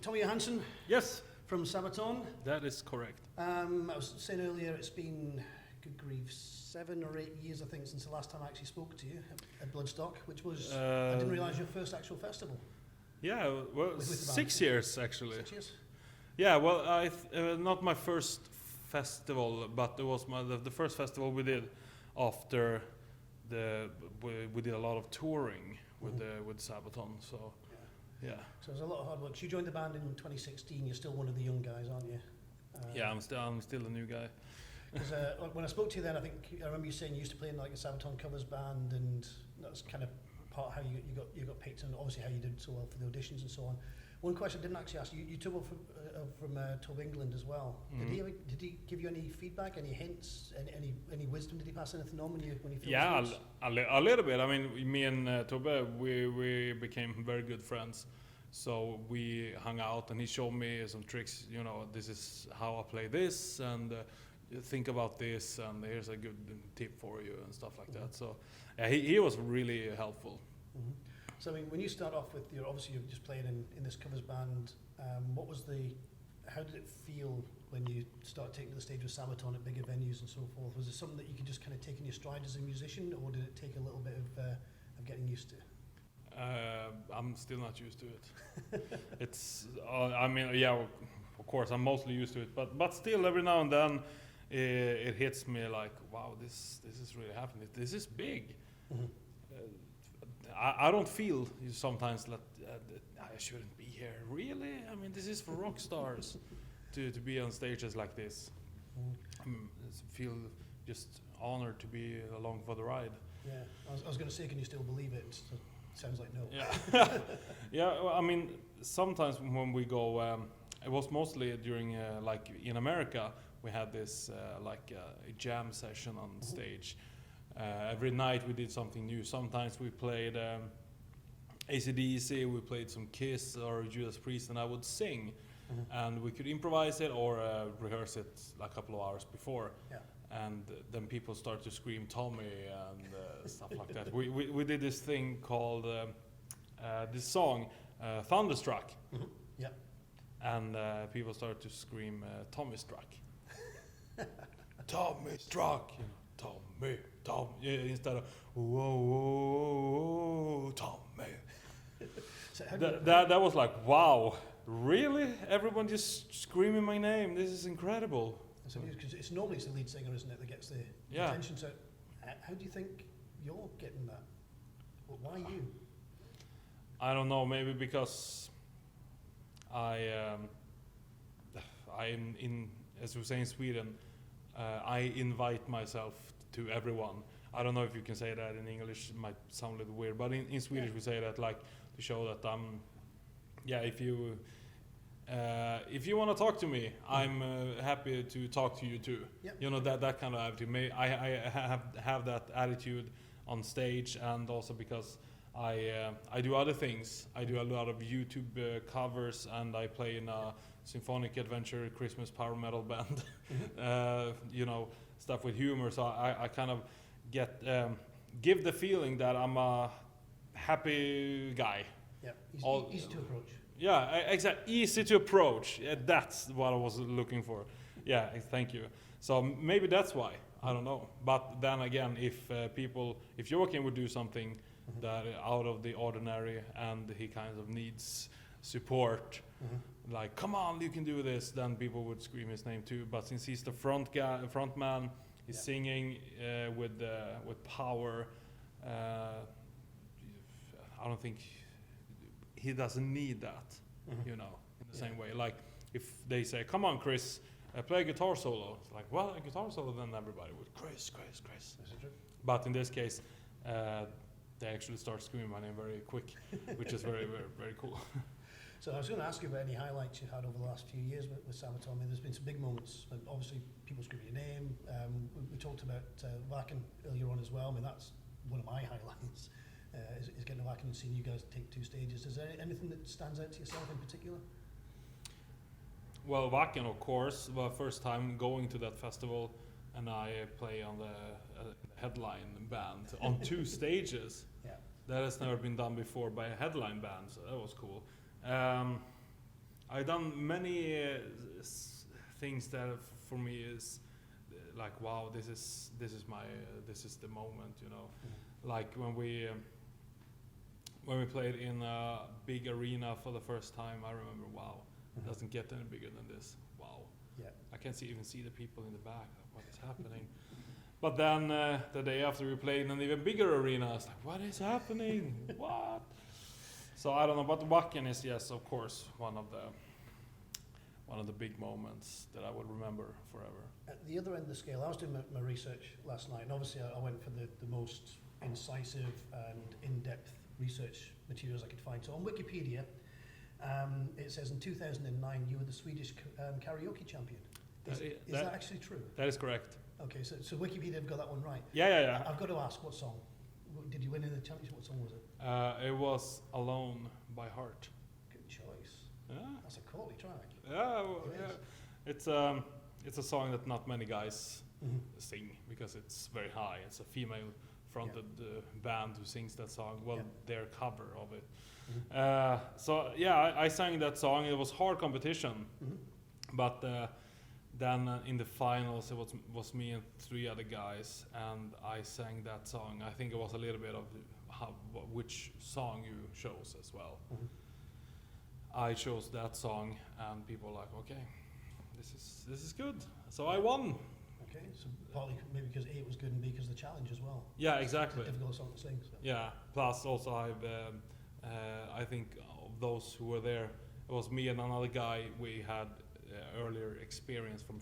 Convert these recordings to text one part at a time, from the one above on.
Tommy Johansson Yes, from Sabaton. that is correct. I was saying earlier, it's been, good grief, 7 or 8 years, I think, since the last time I actually spoke to you at Bloodstock, which was, I didn't realise, your first actual festival. Yeah, well, With the band. 6 years actually. 6 years? Yeah, well, not my first festival, but it was the first festival we did after we did a lot of touring with Sabaton. So yeah. So there's a lot of hard work. So you joined the band in 2016. You're still one of the young guys, aren't you? Yeah, I'm still a new guy. Because when I spoke to you then, I remember you saying you used to play in like a Sabaton covers band, and that's kind of part of how you got picked, and obviously how you did so well for the auditions and so on. One question I didn't actually ask you: you toured from Tub England as well. Mm-hmm. Did he give you any feedback, any hints, any wisdom? Did he pass anything on when you Yeah, a little bit. I mean, me and Tobbe, we became very good friends. So we hung out, and he showed me some tricks. You know, this is how I play this, and think about this, and here's a good tip for you, and stuff like that. So yeah, he was really helpful. Mm-hmm. So I mean, when you start off with obviously you're just playing in this covers band, how did it feel when you start taking to the stage with Sabaton at bigger venues and so forth? Was it something that you could just kind of take in your stride as a musician, or did it take a little bit of getting used to? I'm still not used to it. It's, I mean, yeah, of course, I'm mostly used to it, but still, every now and then, it hits me like, wow, this is really happening. This is big. Mm-hmm. I don't feel sometimes that I shouldn't be here. Really? I mean, this is for rock stars to be on stages like this. I feel just honored to be along for the ride. Yeah, I was going to say, can you still believe it? So, sounds like no. Yeah, yeah. Well, I mean, sometimes when we go, it was mostly during like in America. We had this like a jam session on stage. Every night we did something new. Sometimes we played AC/DC, we played some Kiss or Judas Priest, and I would sing, and we could improvise it or rehearse it a couple of hours before. Yeah. And then people start to scream Tommy and stuff like that. We did this thing called this song Thunderstruck. Mm-hmm. Yeah. And people started to scream Tommy Struck. Tommy Struck, you know, Tommy, yeah, instead of whoa, whoa, Tommy. So that was like, wow, really? Everyone just screaming my name. This is incredible. So because it's normally the lead singer, isn't it, that gets the attention. So how do you think you're getting that? Well, why you? I don't know. Maybe because I'm in, as we say in Sweden, I invite myself to everyone. I don't know if you can say that in English. It might sound a little weird, but in Swedish we say that like to show that I'm. Yeah, if you want to talk to me, I'm happy to talk to you too. Yep. You know, that kind of attitude. I have that attitude on stage, and also because I do other things. I do a lot of YouTube covers, and I play in a symphonic adventure Christmas power metal band. You know, stuff with humor. So I kind of get give the feeling that I'm a happy guy. Yeah, easy to approach. Yeah, exactly. Easy to approach. Yeah, that's what I was looking for. Yeah, thank you. So maybe that's why. I don't know. But then again, if Joakim would do something that out of the ordinary, and he kind of needs support, like, come on, you can do this, then people would scream his name too. But since he's the front man, he's singing with power. I don't think he doesn't need that, you know, in the same way. Like, if they say, come on, Chris, play a guitar solo. It's like, well, a guitar solo, then everybody would, Chris. But in this case, they actually start screaming my name very quick, which is very, very, very cool. So I was going to ask you about any highlights you've had over the last few years with Sabaton. I mean, there's been some big moments, and obviously people screaming your name. We talked about Wacken earlier on as well. I mean, that's one of my highlights. Is getting to Wacken and seeing you guys take 2 stages. Is there anything that stands out to yourself in particular? Well, Wacken, of course. Well, first time going to that festival, and I play on the headline band on 2 stages. Yeah. That has never been done before by a headline band, so that was cool. I done many things that for me is like, wow, this is my this is the moment, you know. Like when we played in a big arena for the first time, I remember, wow, it doesn't get any bigger than this. Wow. Yeah. I can't even see the people in the back. What is happening? But then the day after we played in an even bigger arena, I was like, what is happening? What? So I don't know, but Wacken is, yes, of course, one of the big moments that I would remember forever. At the other end of the scale, I was doing my research last night, and obviously I went for the most incisive and in-depth research materials I could find. So on Wikipedia, it says in 2009 you were the Swedish Karaoke Champion. Is that actually true? That is correct. Okay, so Wikipedia have got that one right. Yeah. I've got to ask, what song? Did you win in the championship? What song was it? It was Alone by Heart. Good choice. Yeah. That's a quality track. Yeah, well, It yeah. It's a song that not many guys sing because it's very high. It's a female fronted band who sings that song. Well, their cover of it. So yeah, I sang that song. It was hard competition, but then in the finals it was me and 3 other guys, and I sang that song. I think it was a little bit of which song you chose as well. I chose that song, and people were like, okay, this is good. So I won. Okay, so partly maybe because A, it was good, and B, because the challenge as well. Yeah, exactly. It's a difficult song to sing. So. Yeah. Plus, also I think of those who were there, it was me and another guy. We had earlier experience from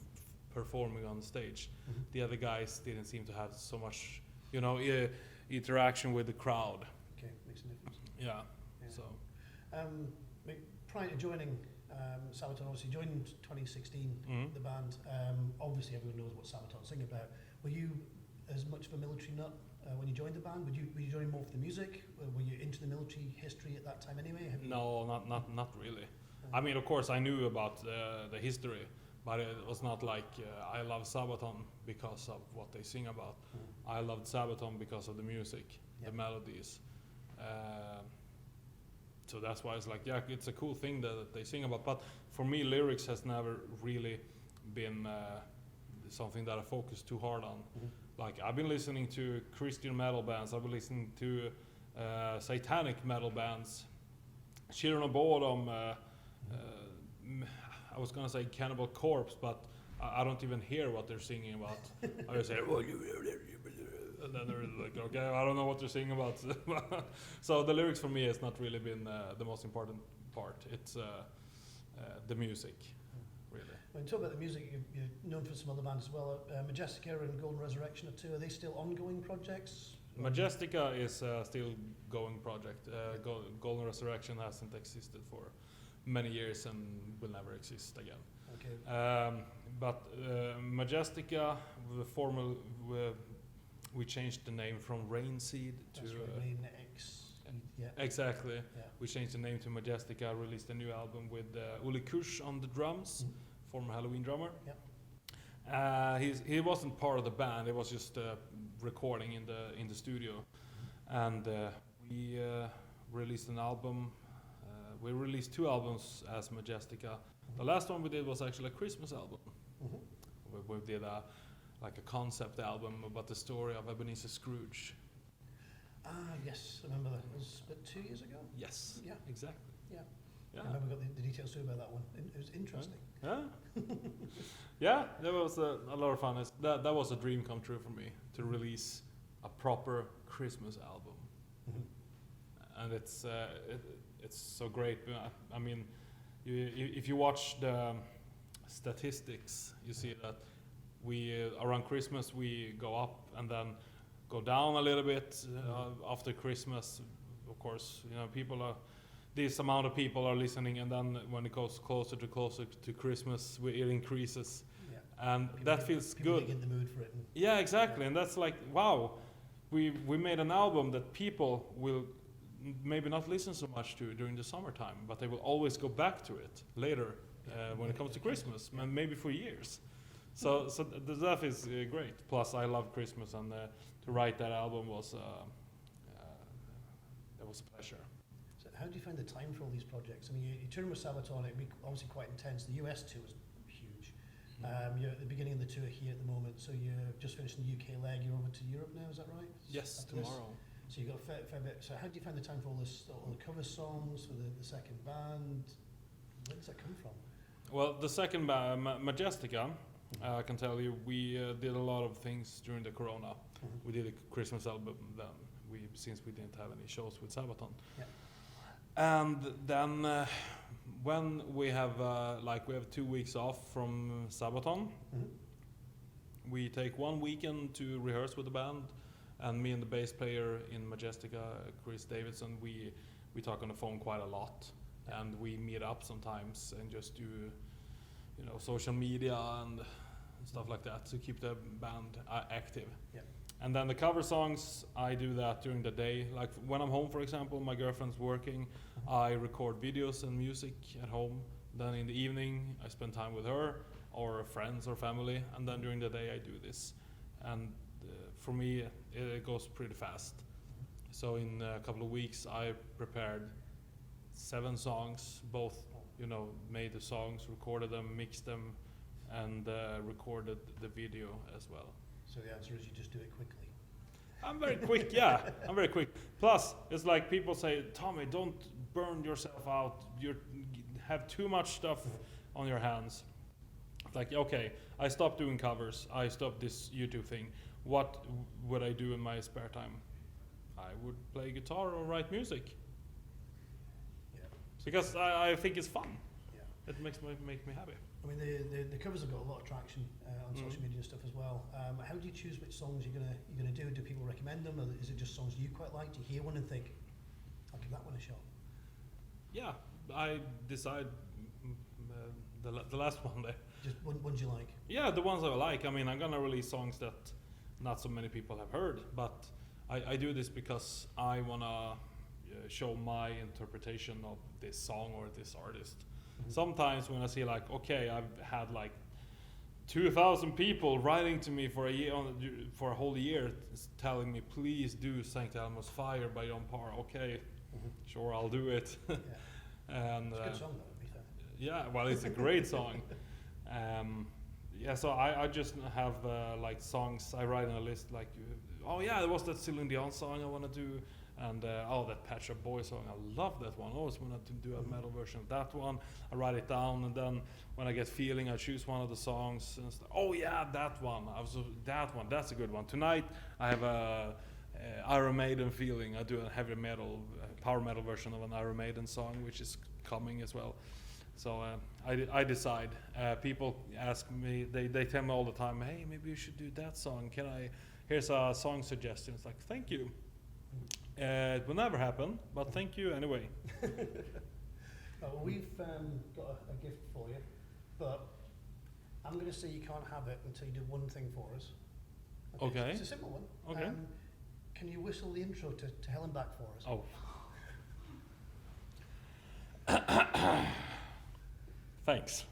performing on stage. The other guys didn't seem to have so much, interaction with the crowd. Okay, makes a difference. Yeah. So. Prior to joining Sabaton, obviously joined 2016, the band. Obviously, everyone knows what Sabaton sing about. Were you as much of a military nut when you joined the band? Were you joining more for the music? Were you into the military history at that time anyway? No, not really. I mean, of course, I knew about the history, but it was not like I love Sabaton because of what they sing about. I loved Sabaton because of the music, the melodies. So that's why it's like, yeah, it's a cool thing that they sing about. But for me, lyrics has never really been something that I focus too hard on. Like, I've been listening to Christian metal bands. I've been listening to satanic metal bands. Children of Bodom. I was gonna say Cannibal Corpse, but I don't even hear what they're singing about. I just say, and then they're like, okay, I don't know what they're singing about. So the lyrics for me has not really been the most important part. It's the music, really. When you talk about the music, you're known for some other bands as well. Majestica and Golden Resurrection are 2. Are they still ongoing projects? Majestica is a still going project. Golden Resurrection hasn't existed for many years and will never exist again. Okay. But Majestica, the formal, we changed the name from Rainseed to... That's right, Rain X. Yeah. Exactly. Yeah. We changed the name to Majestica, released a new album with Uli Kusch on the drums, former Halloween drummer. Yeah. He wasn't part of the band, it was just recording in the studio. And we released an album. We released 2 albums as Majestica. The last one we did was actually a Christmas album. We did a concept album about the story of Ebenezer Scrooge. Ah, yes, I remember that. It was about 2 years ago? Yes. Yeah. Exactly. Yeah. Yeah. I remember we got the details too about that one. It was interesting. Yeah. Yeah, that was a lot of fun. That was a dream come true for me, to release a proper Christmas album. And it's so great. I mean, if you watch the statistics, you see that we around Christmas we go up and then go down a little bit after Christmas. Of course, this amount of people are listening, and then when it goes closer to Christmas, it increases, and people that feels people good. Get in the mood for it. Yeah, exactly, and that's like, wow, we made an album that people will maybe not listen so much to during the summertime, but they will always go back to it later when it comes to Christmas, and maybe for years. So the stuff is great. Plus, I love Christmas, and to write that album was it was a pleasure. how do you find the time for all these projects? I mean, you touring with Sabaton, it'd be obviously quite intense. The US tour is huge. You're at the beginning of the tour here at the moment, so you're just finishing the UK leg. You're over to Europe now, is that right? Yes, After this? tomorrow. So you've got a fair bit. So how do you find the time for all this, all the cover songs for the second band? Where does that come from? Well, the second band, Majestica, I can tell you, we did a lot of things during the Corona. We did a Christmas album then, since we didn't have any shows with Sabaton. Yeah. And then when we have 2 weeks off from Sabaton, we take 1 weekend to rehearse with the band, and me and the bass player in Majestica, Chris Davidson, we talk on the phone quite a lot, and we meet up sometimes and just do, social media and stuff like that to keep the band active. Yeah. And then the cover songs, I do that during the day. Like when I'm home, for example, my girlfriend's working, I record videos and music at home. Then in the evening, I spend time with her or friends or family, and then during the day I do this. And for me, it goes pretty fast. So in a couple of weeks, I prepared 7 songs, both, made the songs, recorded them, mixed them, and recorded the video as well. So the answer is you just do it quickly. I'm very quick, yeah. I'm very quick. Plus, it's like people say, Tommy, don't burn yourself out. You have too much stuff on your hands. It's like, okay, I stopped doing covers. I stopped this YouTube thing. What would I do in my spare time? I would play guitar or write music. Yeah. Because I think it's fun. Yeah. It makes me happy. I mean, the covers have got a lot of traction on social media and stuff as well. How do you choose which songs you're gonna do? Do people recommend them, or is it just songs you quite like? Do you hear one and think, I'll give that one a shot? Yeah, I decide the last one there. Just ones you like? Yeah, the ones I like. I mean, I'm gonna release songs that not so many people have heard, but I do this because I wanna show my interpretation of this song or this artist. Sometimes when I see okay, I've had 2,000 people writing to me for a whole year, telling me, please do St. Elmo's Fire by John Parr. Okay, sure, I'll do it. Yeah. And it's a good song, though, to be fair. yeah, well, it's a great song. So I just have songs I write on a list oh yeah, there was that Celine Dion song I want to do. And that Pet Shop Boys song, I love that one. I always wanted to do a metal version of that one. I write it down, and then when I get feeling, I choose one of the songs. And it's oh yeah, that one. That one. That's a good one. Tonight I have a Iron Maiden feeling. I do a heavy metal, power metal version of an Iron Maiden song, which is coming as well. So I decide. People ask me. They tell me all the time, hey, maybe you should do that song. Here's a song suggestion. It's like, thank you. It will never happen, but thank you anyway. Well, we've got a gift for you, but I'm going to say you can't have it until you do one thing for us. Okay. It's a simple one. Okay. Can you whistle the intro to Hell and Back for us? Oh. Thanks.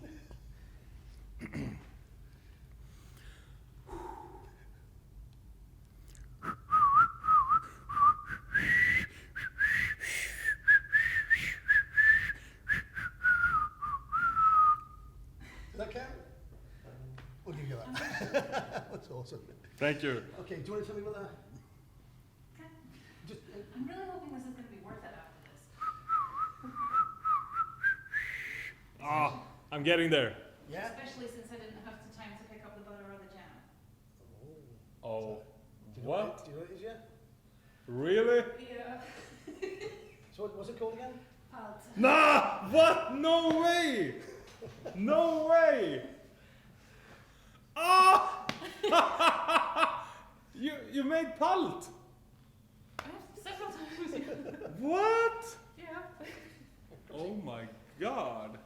We'll give you that. That's awesome. Thank you. Okay, do you want to tell me about that? Okay. Just, I'm really hoping this is going to be worth it after this. I'm getting there. yeah? Especially since I didn't have the time to pick up the butter or the jam. Oh. Do you know What? Do you know what it is yet? Really? Yeah. So what's it called again? Palt. Nah! What? No way! No way! Ah! You made palt. I have several times. What? Yeah. Oh my god.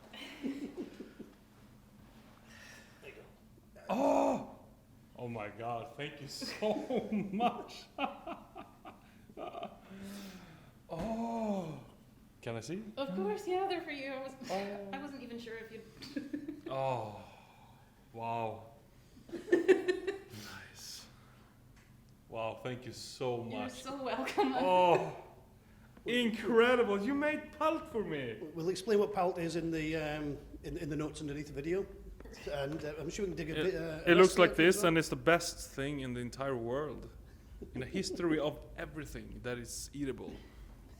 Oh! Oh my god, thank you so much. Oh. Can I see? Of course, yeah, they're for you. I wasn't even sure if you'd. Oh. Wow. Nice. Wow, thank you so You're much. so welcome. Oh. Incredible! You made palt for me. We'll explain what palt is in the notes underneath the video, and I'm sure we can dig a bit. It looks like this, and it's the best thing in the entire world, in the history of everything that is eatable,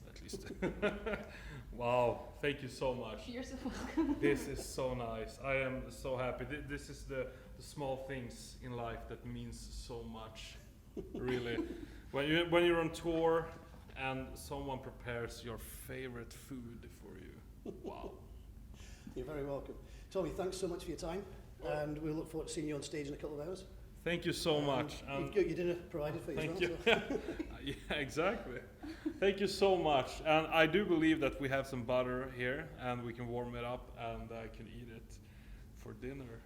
at least. Wow! Thank you so much. You're so welcome. This is so nice. I am so happy. This is the small things in life that means so much. Really, when you're on tour and someone prepares your favorite food for you. Wow. You're very welcome. Tommy, thanks so much for your time, and we'll look forward to seeing you on stage in a couple of hours. Thank you so much. You've got your dinner provided for you Thank as you. well. So. Yeah, exactly. Thank you so much. And I do believe that we have some butter here, and we can warm it up, and I can eat it for dinner.